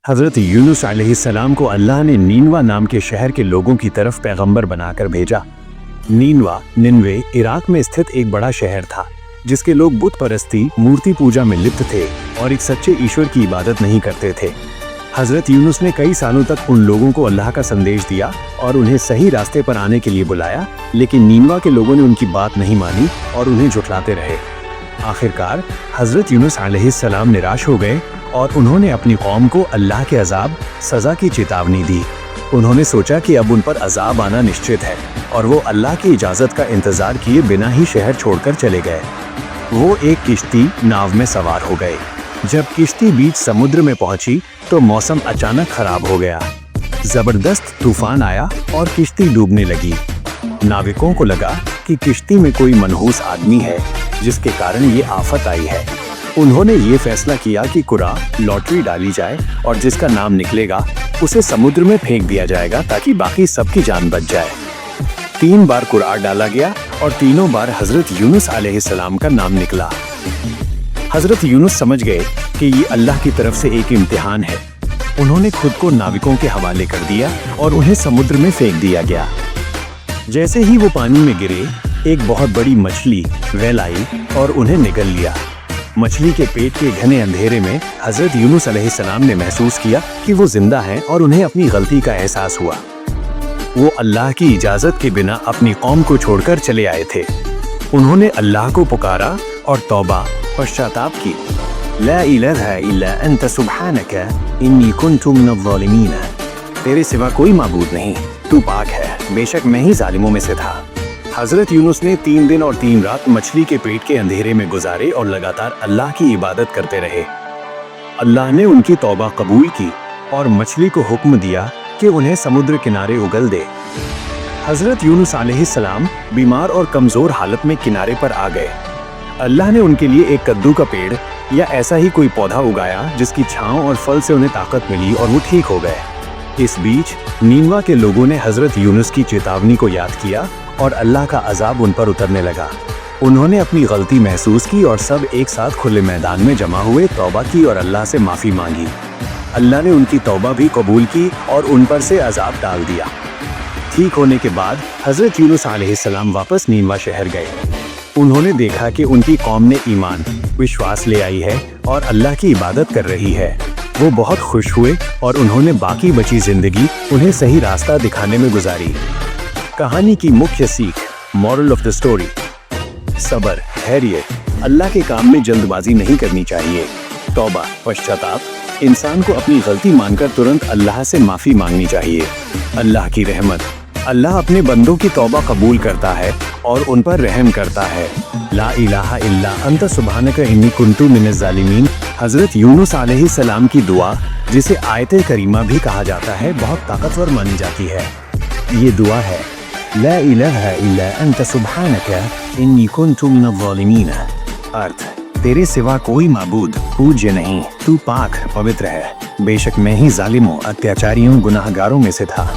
हज़रत यूनुस अलैहिस्सलाम को अल्लाह ने नीनवा नाम के शहर के लोगों की तरफ पैगंबर बनाकर भेजा। नीनवा निन्वे इराक में स्थित एक बड़ा शहर था जिसके लोग बुत परस्ती, मूर्ति पूजा में लिप्त थे और एक सच्चे ईश्वर की इबादत नहीं करते थे। हज़रत यूनुस ने कई सालों तक उन लोगों को अल्लाह का संदेश दिया और उन्हें सही रास्ते पर आने के लिए बुलाया, लेकिन नीनवा के लोगों ने उनकी बात नहीं मानी और उन्हें झुठलाते रहे। आखिरकार हज़रत यूनुस अलैहिस्सलाम निराश हो गए और उन्होंने अपनी कौम को अल्लाह के अजाब सज़ा की चेतावनी दी। उन्होंने सोचा कि अब उन पर अजाब आना निश्चित है और वो अल्लाह की इजाज़त का इंतज़ार किए बिना ही शहर छोड़कर चले गए। वो एक किश्ती नाव में सवार हो गए। जब किश्ती बीच समुद्र में पहुंची तो मौसम अचानक खराब हो गया। जबरदस्त तूफान आया और किश्ती डूबने लगी। नाविकों को लगा कि किश्ती में कोई मनहूस आदमी है जिसके कारण ये आफत आई है। उन्होंने ये फैसला किया कि कुरा लॉटरी डाली जाए और जिसका नाम निकलेगा उसे समुद्र में फेंक दिया जाएगा ताकि बाकी सबकी जान बच जाए। 3 बार कुरा डाला गया और तीनों बार हज़रत यूनुस अलैहिस्सलाम का नाम निकला। हज़रत यूनुस समझ गए कि ये अल्लाह की तरफ से एक इम्तिहान है। उन्होंने खुद को नाविकों के हवाले कर दिया और उन्हें समुद्र में फेंक दिया गया। जैसे ही वो पानी में गिरे, एक बहुत बड़ी मछली वैल आई और उन्हें निगल लिया। मछली के पेट के घने अंधेरे में हज़रत यूनुस अलैहिस्सलाम ने महसूस किया कि वो जिंदा हैं और उन्हें अपनी गलती का एहसास हुआ। वो अल्लाह की इजाज़त के बिना अपनी कौम को छोड़कर चले आए थे। उन्होंने अल्लाह को पुकारा और तौबा पश्चाताप की। ला इलाहा इल्ला अंत सुब्हानक इन्नी कुन्तु मिनज़-ज़ालिमीन। तेरे सिवा कोई माबूद नहीं, तू पाक है, बेशक मैं ही जालिमों में से था। हज़रत यूनुस ने 3 दिन और 3 रात मछली के पेट के अंधेरे में गुजारे और लगातार अल्लाह की इबादत करते रहे। अल्लाह ने उनकी तौबा कबूल की और मछली को हुक्म दिया कि उन्हें समुद्र किनारे उगल दे। हज़रत यूनुस अलैहिस्सलाम बीमार और कमज़ोर हालत में किनारे पर आ गए। अल्लाह ने उनके लिए एक कद्दू का पेड़ या ऐसा ही कोई पौधा उगाया जिसकी छांव और फल से उन्हें ताकत मिली और वो ठीक हो गए। इस बीच नीनवा के लोगों ने हज़रत यूनुस की चेतावनी को याद किया और अल्लाह का अजाब उन पर उतरने लगा। उन्होंने अपनी गलती महसूस की और सब एक साथ खुले मैदान में जमा हुए तौबा की और अल्लाह से माफ़ी मांगी। अल्लाह ने उनकी तौबा भी कबूल की और उन पर से अजाब टाल दिया। ठीक होने के बाद हज़रत यूनुस अलैहिस्सलाम वापस नीनवा शहर गए। उन्होंने देखा कि उनकी कौम ने ईमान विश्वास ले आई है और अल्लाह की इबादत कर रही है। वो बहुत खुश हुए और उन्होंने बाकी बची जिंदगी उन्हें सही रास्ता दिखाने में गुजारी। कहानी की मुख्य सीख, मॉरल ऑफ द स्टोरी: सब्र, धैर्य, अल्लाह के काम में जल्दबाजी नहीं करनी चाहिए। तौबा पश्चाताप, इंसान को अपनी गलती मानकर तुरंत अल्लाह से माफ़ी मांगनी चाहिए। अल्लाह की रहमत, अल्लाह अपने बंदों की तौबा कबूल करता है और उन पर रहम करता है। ला इलाहा इल्ला अंत सुब्हानक इन्नी कुन्तु मिनज़-ज़ालिमीन। हज़रत यूनुस अलैहिस्सलाम की दुआ, जिसे आयत करीमा भी कहा जाता है, बहुत ताकतवर मानी जाती है। ये दुआ है, ला इलाहा इल्ला अंत सुब्हानक इन्नी कुन्तु मिनज़-ज़ालिमीन। अर्थ: तेरे सिवा कोई माबूद पूज्य नहीं, तू पाक पवित्र है, बेशक मैं ही जालिमों, अत्याचारियों, गुनाहगारों में से था।